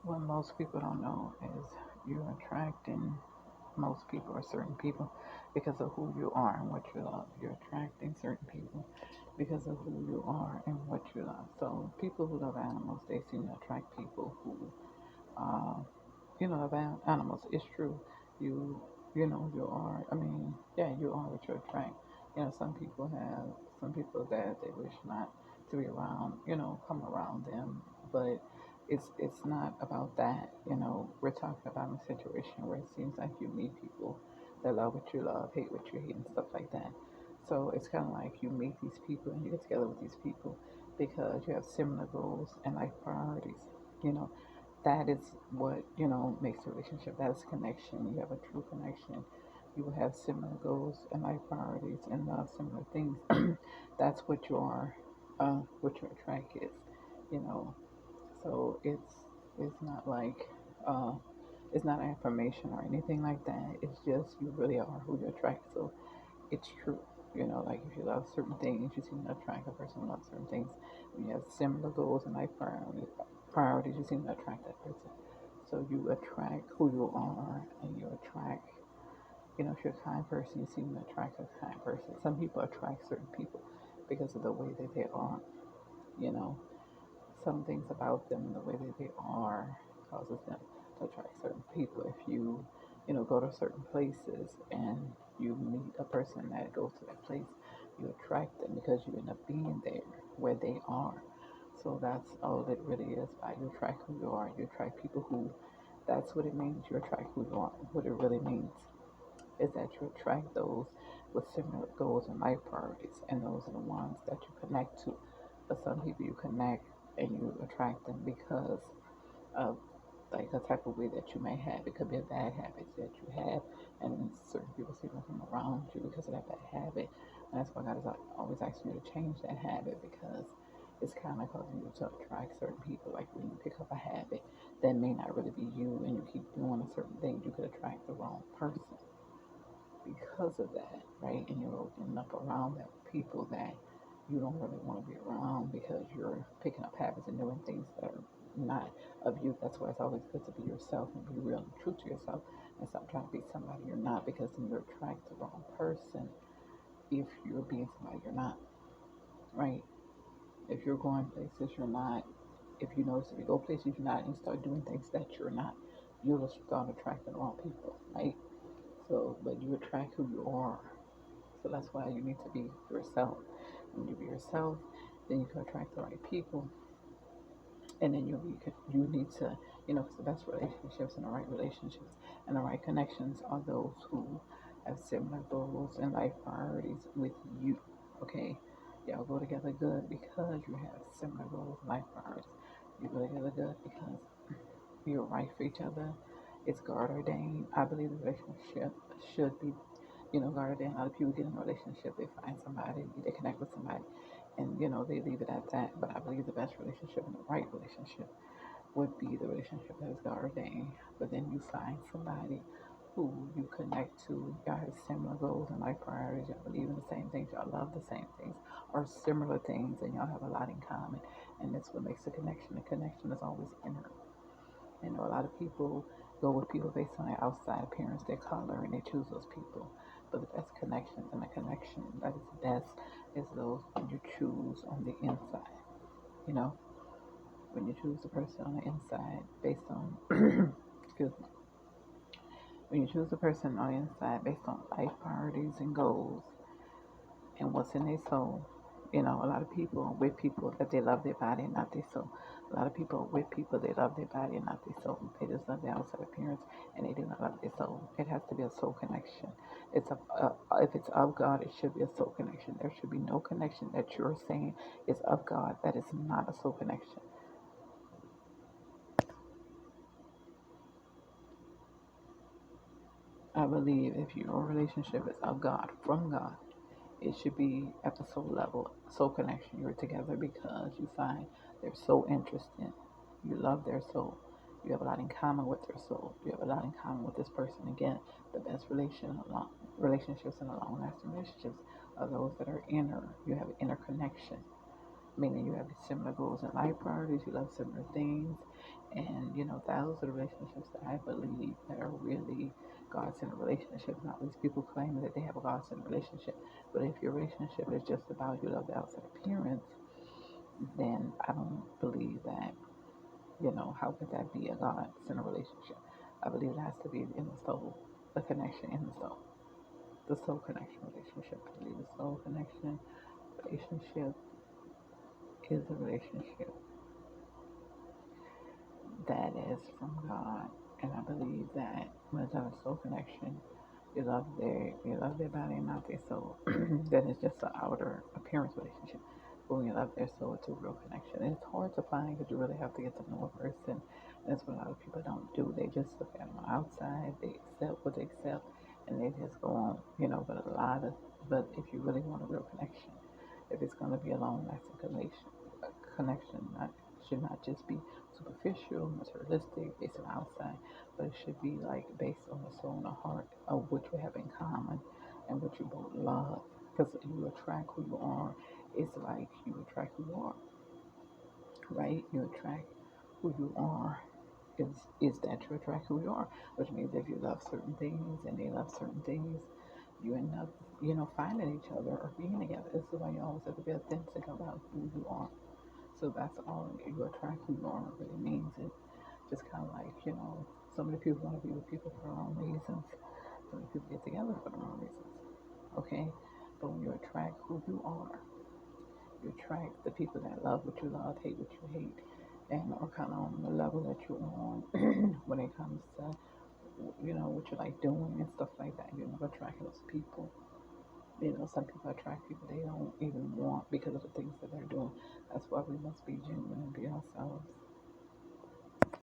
What most people don't know is you're attracting most people or certain people because of who you are and what you love. You're attracting certain people because of who you are and what you love. So people who love animals, they seem to attract people who, uh, love animals. It's true. You, you are. I mean, yeah, you are what you attract. Some people that they wish not to be around. Come around them, but it's not about that. We're talking about a situation where it seems like you meet people that love what you love, hate what you hate, and stuff like that. So it's kind of like you meet these people and you get together with these people because you have similar goals and life priorities. You know, that is what makes a relationship. That is connection. You have a true connection. You will have similar goals and life priorities and love similar things. That's what your track is. You know, so it's not like uh, it's not affirmation or anything like that. It's just you really are who you attract. So it's true. Like if you love certain things, you seem to attract a person who loves certain things. When you have similar goals and life priorities, you seem to attract that person. So you attract who you are, and you attract, if you're a kind person, you seem to attract a kind person. Some people attract certain people because of the way that they are, you know, some things about them and the way that they are causes them to attract certain people. If you, go to certain places and you meet a person that goes to that place, you attract them because you end up being there where they are. So that's all it really is. By you attract who you are. You attract people who. That's what it means. You attract who you are. What it really means is that you attract those with similar goals and life priorities, and those are the ones that you connect to. But some people you connect and you attract them because of like a type of way that you may have. It could be a bad habit that you have, and certain people seem to come around you because of that bad habit. And that's why God is always asking you to change that habit because it's kind of causing you to attract certain people. Like when you pick up a habit that may not really be you, and you keep doing a certain thing, you could attract the wrong person because of that, right? And you're opening up around that people that you don't really want to be around because you're picking up habits and doing things that are not of you. That's why it's always good to be yourself and be real and true to yourself and stop trying to be somebody you're not because then you attract the wrong person if you're being somebody you're not, right? If you're going places you're not, if you notice if you go places you're not and you start doing things that you're not, you'll start attracting the wrong people, right? So, but you attract who you are. So that's why you need to be yourself. When you be yourself, then you can attract the right people, and then you need to, because the best relationships and the right relationships and the right connections are those who have similar goals and life priorities with you. Okay, y'all go together good because you have similar goals and life priorities. You go together good because you're right for each other. It's God ordained. I believe the relationship should be, God ordained. A lot of people get in a relationship, they find somebody, they connect with somebody, and they leave it at that. But I believe the best relationship and the right relationship would be the relationship that is God ordained. But then you find somebody who you connect to, y'all have similar goals and life priorities, y'all believe in the same things, y'all love the same things, or similar things, and y'all have a lot in common. And that's what makes a connection. The connection is always inner. A lot of people go with people based on their outside appearance, their color, and they choose those people. But the best connections and the connection that is best is those when you choose on the inside. You know, when you choose the person on the inside based on, excuse me, when you choose the person on the inside based on life priorities and goals and what's in their soul. A lot of people are with people that they love their body and not their soul. A lot of people are with people they love their body and not their soul. They just love their outside appearance and they do not love their soul. It has to be a soul connection. If it's of God, it should be a soul connection. There should be no connection that you're saying is of God that is not a soul connection. I believe if your relationship is of God, from God, it should be at the soul level, soul connection. You're together because you find they're so interesting. You love their soul. You have a lot in common with their soul. You have a lot in common with this person. Again, the best relationships and long lasting relationships are those that are inner. You have inner connection. meaning you have similar goals and life priorities, you love similar things, and those are the relationships that I believe that are really God-centered relationships. Not these people claiming that they have a God-centered relationship, but if your relationship is just about you love the outside appearance, then I don't believe that. How could that be a God-centered relationship? I believe it has to be in the soul, the connection in the soul connection relationship. I believe the soul connection relationship is a relationship that is from God. And I believe that when it's a soul connection, you love their body and not their soul. Then it's just an outer appearance relationship. But when you love their soul, it's a real connection. And it's hard to find because you really have to get to know a person. And that's what a lot of people don't do. They just look at them outside, they accept what they accept, and they just go on. But if you really want a real connection, if it's going to be a long-lasting connection should not just be superficial, materialistic, based on the outside, but it should be like based on the soul and the heart of what you have in common and what you both love. Because you attract who you are. It's like you attract who you are, right? You attract who you are. Is that you attract who you are? Which means if you love certain things and they love certain things, you end up, finding each other or being together. This is why you always have to be authentic about who you are. So that's all you attract who you are really means. It just kind of like, so many people want to be with people for the wrong reasons. So many people get together for the wrong reasons. Okay? But when you attract who you are, you attract the people that love what you love, hate what you hate, and are kind of on the level that you're on when it comes to, what you like doing and stuff like that. You never attract those people. Some people attract people they don't even want because of the things that they're doing. That's why we must be genuine and be ourselves.